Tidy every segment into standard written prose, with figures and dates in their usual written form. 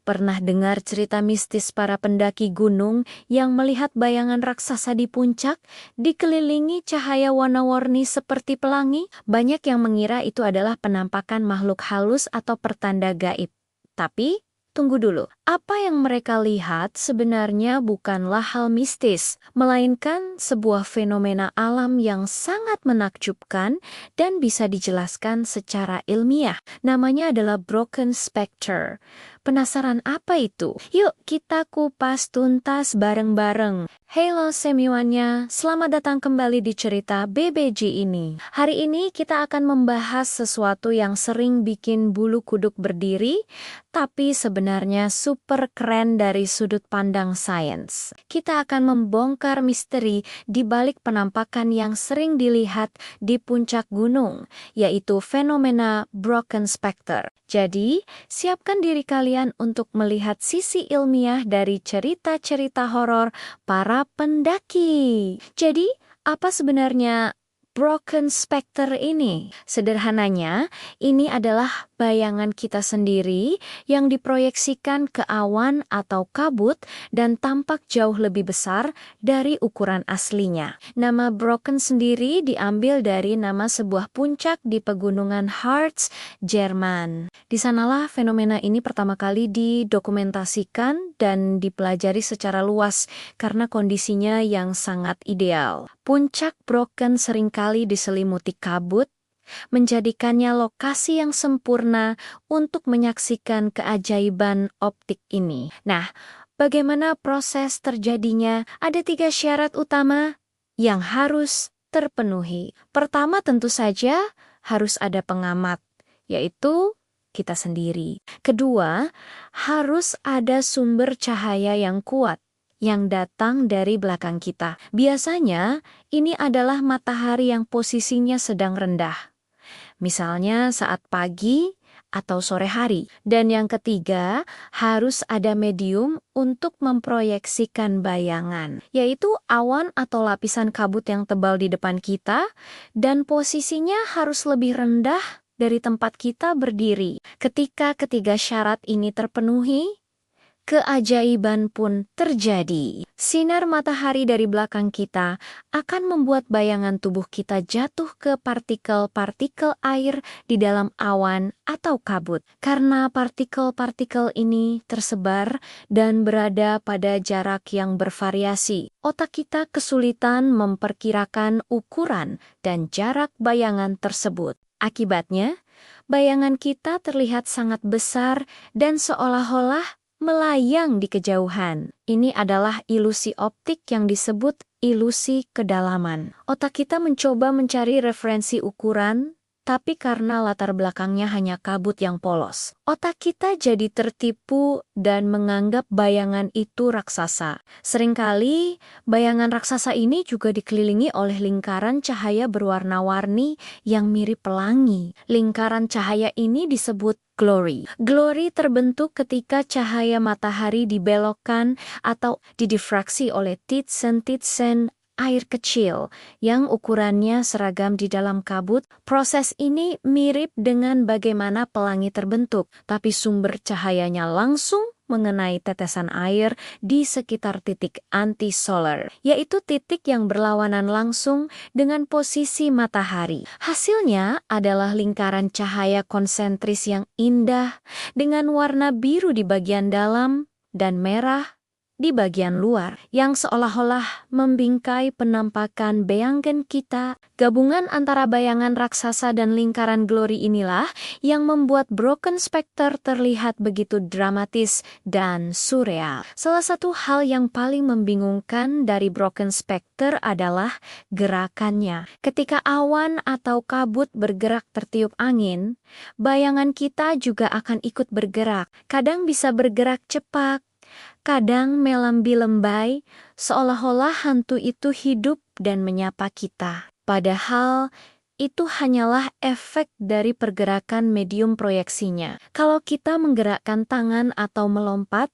Pernah dengar cerita mistis para pendaki gunung yang melihat bayangan raksasa di puncak dikelilingi cahaya warna-warni seperti pelangi? Banyak yang mengira itu adalah penampakan makhluk halus atau pertanda gaib. Tapi, tunggu dulu. Apa yang mereka lihat sebenarnya bukanlah hal mistis, melainkan sebuah fenomena alam yang sangat menakjubkan dan bisa dijelaskan secara ilmiah. Namanya adalah broken specter. Penasaran apa itu? Yuk kita kupas tuntas bareng-bareng. Halo semuanya, selamat datang kembali di cerita BBG ini. Hari ini kita akan membahas sesuatu yang sering bikin bulu kuduk berdiri, tapi sebenarnya super keren dari sudut pandang sains. Kita akan membongkar misteri di balik penampakan yang sering dilihat di puncak gunung, yaitu fenomena broken specter. Jadi, siapkan diri kalian untuk melihat sisi ilmiah dari cerita-cerita horor para pendaki. Jadi, apa sebenarnya broken specter ini? Sederhananya, ini adalah bayangan kita sendiri yang diproyeksikan ke awan atau kabut dan tampak jauh lebih besar dari ukuran aslinya. Nama broken sendiri diambil dari nama sebuah puncak di pegunungan Harz, Jerman. Di sanalah fenomena ini pertama kali didokumentasikan dan dipelajari secara luas karena kondisinya yang sangat ideal. Puncak broken seringkali diselimuti kabut, menjadikannya lokasi yang sempurna untuk menyaksikan keajaiban optik ini. Nah, bagaimana proses terjadinya? Ada 3 syarat utama yang harus terpenuhi. Pertama tentu saja harus ada pengamat, yaitu kita sendiri. Kedua, harus ada sumber cahaya yang kuat yang datang dari belakang kita. Biasanya, ini adalah matahari yang posisinya sedang rendah. Misalnya saat pagi atau sore hari. Dan yang ketiga, harus ada medium untuk memproyeksikan bayangan, yaitu awan atau lapisan kabut yang tebal di depan kita, dan posisinya harus lebih rendah dari tempat kita berdiri. Ketika ketiga syarat ini terpenuhi, keajaiban pun terjadi. Sinar matahari dari belakang kita akan membuat bayangan tubuh kita jatuh ke partikel-partikel air di dalam awan atau kabut. Karena partikel-partikel ini tersebar dan berada pada jarak yang bervariasi, otak kita kesulitan memperkirakan ukuran dan jarak bayangan tersebut. Akibatnya, bayangan kita terlihat sangat besar dan seolah-olah melayang di kejauhan. Ini adalah ilusi optik yang disebut ilusi kedalaman. Otak kita mencoba mencari referensi ukuran, tapi karena latar belakangnya hanya kabut yang polos, otak kita jadi tertipu dan menganggap bayangan itu raksasa. Seringkali, bayangan raksasa ini juga dikelilingi oleh lingkaran cahaya berwarna-warni yang mirip pelangi. Lingkaran cahaya ini disebut glory. Glory terbentuk ketika cahaya matahari dibelokkan atau didifraksi oleh titsen-titsen air kecil yang ukurannya seragam di dalam kabut. Proses ini mirip dengan bagaimana pelangi terbentuk, tapi sumber cahayanya langsung mengenai tetesan air di sekitar titik anti-solar, yaitu titik yang berlawanan langsung dengan posisi matahari. Hasilnya adalah lingkaran cahaya konsentris yang indah dengan warna biru di bagian dalam dan merah di bagian luar, yang seolah-olah membingkai penampakan bayangan kita. Gabungan antara bayangan raksasa dan lingkaran glory inilah yang membuat broken specter terlihat begitu dramatis dan surreal. Salah satu hal yang paling membingungkan dari broken specter adalah gerakannya. Ketika awan atau kabut bergerak tertiup angin, bayangan kita juga akan ikut bergerak. Kadang bisa bergerak cepat, kadang melambai-lembai, seolah-olah hantu itu hidup dan menyapa kita. Padahal, itu hanyalah efek dari pergerakan medium proyeksinya. Kalau kita menggerakkan tangan atau melompat,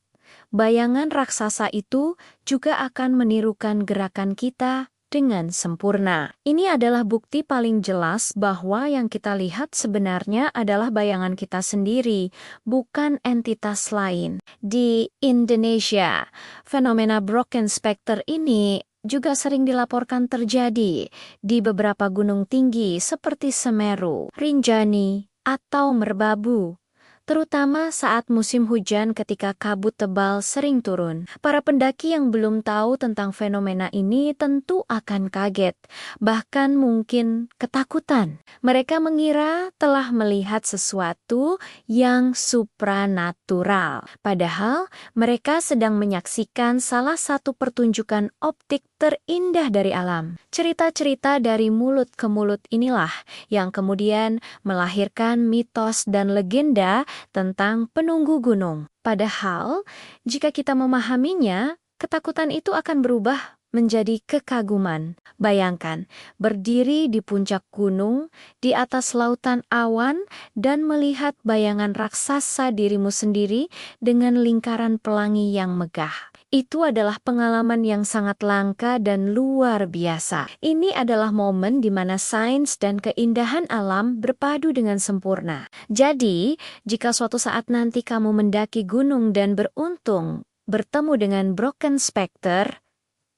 bayangan raksasa itu juga akan menirukan gerakan kita dengan sempurna. Ini adalah bukti paling jelas bahwa yang kita lihat sebenarnya adalah bayangan kita sendiri, bukan entitas lain. Di Indonesia, fenomena broken specter ini juga sering dilaporkan terjadi di beberapa gunung tinggi seperti Semeru, Rinjani, atau Merbabu, terutama saat musim hujan ketika kabut tebal sering turun. Para pendaki yang belum tahu tentang fenomena ini tentu akan kaget, bahkan mungkin ketakutan. Mereka mengira telah melihat sesuatu yang supranatural, padahal mereka sedang menyaksikan salah satu pertunjukan optik terindah dari alam. Cerita-cerita dari mulut ke mulut inilah yang kemudian melahirkan mitos dan legenda tentang penunggu gunung. Padahal, jika kita memahaminya, ketakutan itu akan berubah menjadi kekaguman. Bayangkan, berdiri di puncak gunung, di atas lautan awan, dan melihat bayangan raksasa dirimu sendiri dengan lingkaran pelangi yang megah. Itu adalah pengalaman yang sangat langka dan luar biasa. Ini adalah momen di mana sains dan keindahan alam berpadu dengan sempurna. Jadi, jika suatu saat nanti kamu mendaki gunung dan beruntung bertemu dengan broken specter,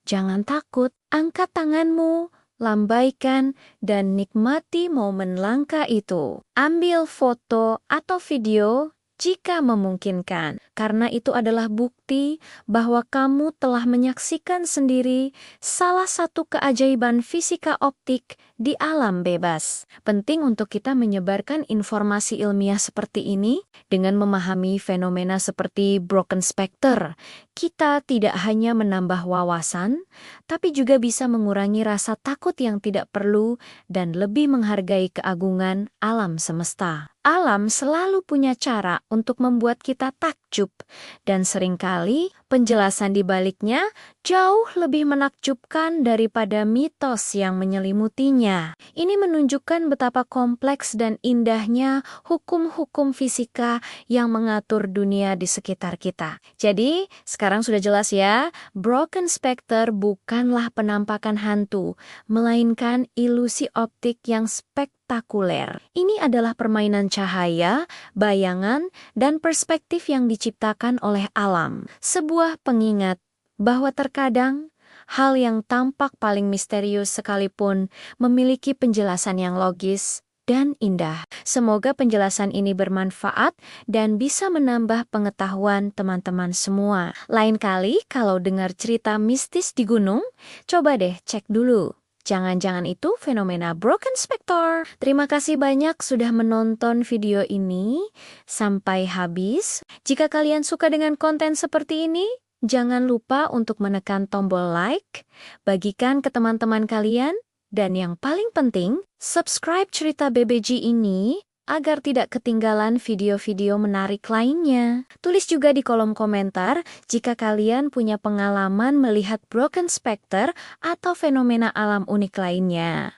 jangan takut, angkat tanganmu, lambaikan, dan nikmati momen langka itu. Ambil foto atau video jika memungkinkan, karena itu adalah bukti bahwa kamu telah menyaksikan sendiri salah satu keajaiban fisika optik di alam bebas. Penting untuk kita menyebarkan informasi ilmiah seperti ini dengan memahami fenomena seperti broken specter. Kita tidak hanya menambah wawasan, tapi juga bisa mengurangi rasa takut yang tidak perlu dan lebih menghargai keagungan alam semesta. Alam selalu punya cara untuk membuat kita takjub, dan seringkali penjelasan di baliknya jauh lebih menakjubkan daripada mitos yang menyelimutinya. Ini menunjukkan betapa kompleks dan indahnya hukum-hukum fisika yang mengatur dunia di sekitar kita. Jadi, sekarang sudah jelas ya, broken specter bukanlah penampakan hantu, melainkan ilusi optik yang spektakuler. Ini adalah permainan cahaya, bayangan, dan perspektif yang diciptakan oleh alam. Sebuah pengingat bahwa terkadang hal yang tampak paling misterius sekalipun memiliki penjelasan yang logis dan indah. Semoga penjelasan ini bermanfaat dan bisa menambah pengetahuan teman-teman semua. Lain kali kalau dengar cerita mistis di gunung, coba deh cek dulu. Jangan-jangan itu fenomena broken specter. Terima kasih banyak sudah menonton video ini sampai habis. Jika kalian suka dengan konten seperti ini, jangan lupa untuk menekan tombol like, bagikan ke teman-teman kalian, dan yang paling penting, subscribe cerita BBG ini agar tidak ketinggalan video-video menarik lainnya. Tulis juga di kolom komentar jika kalian punya pengalaman melihat broken specter atau fenomena alam unik lainnya.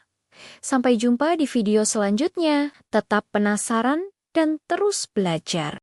Sampai jumpa di video selanjutnya. Tetap penasaran dan terus belajar.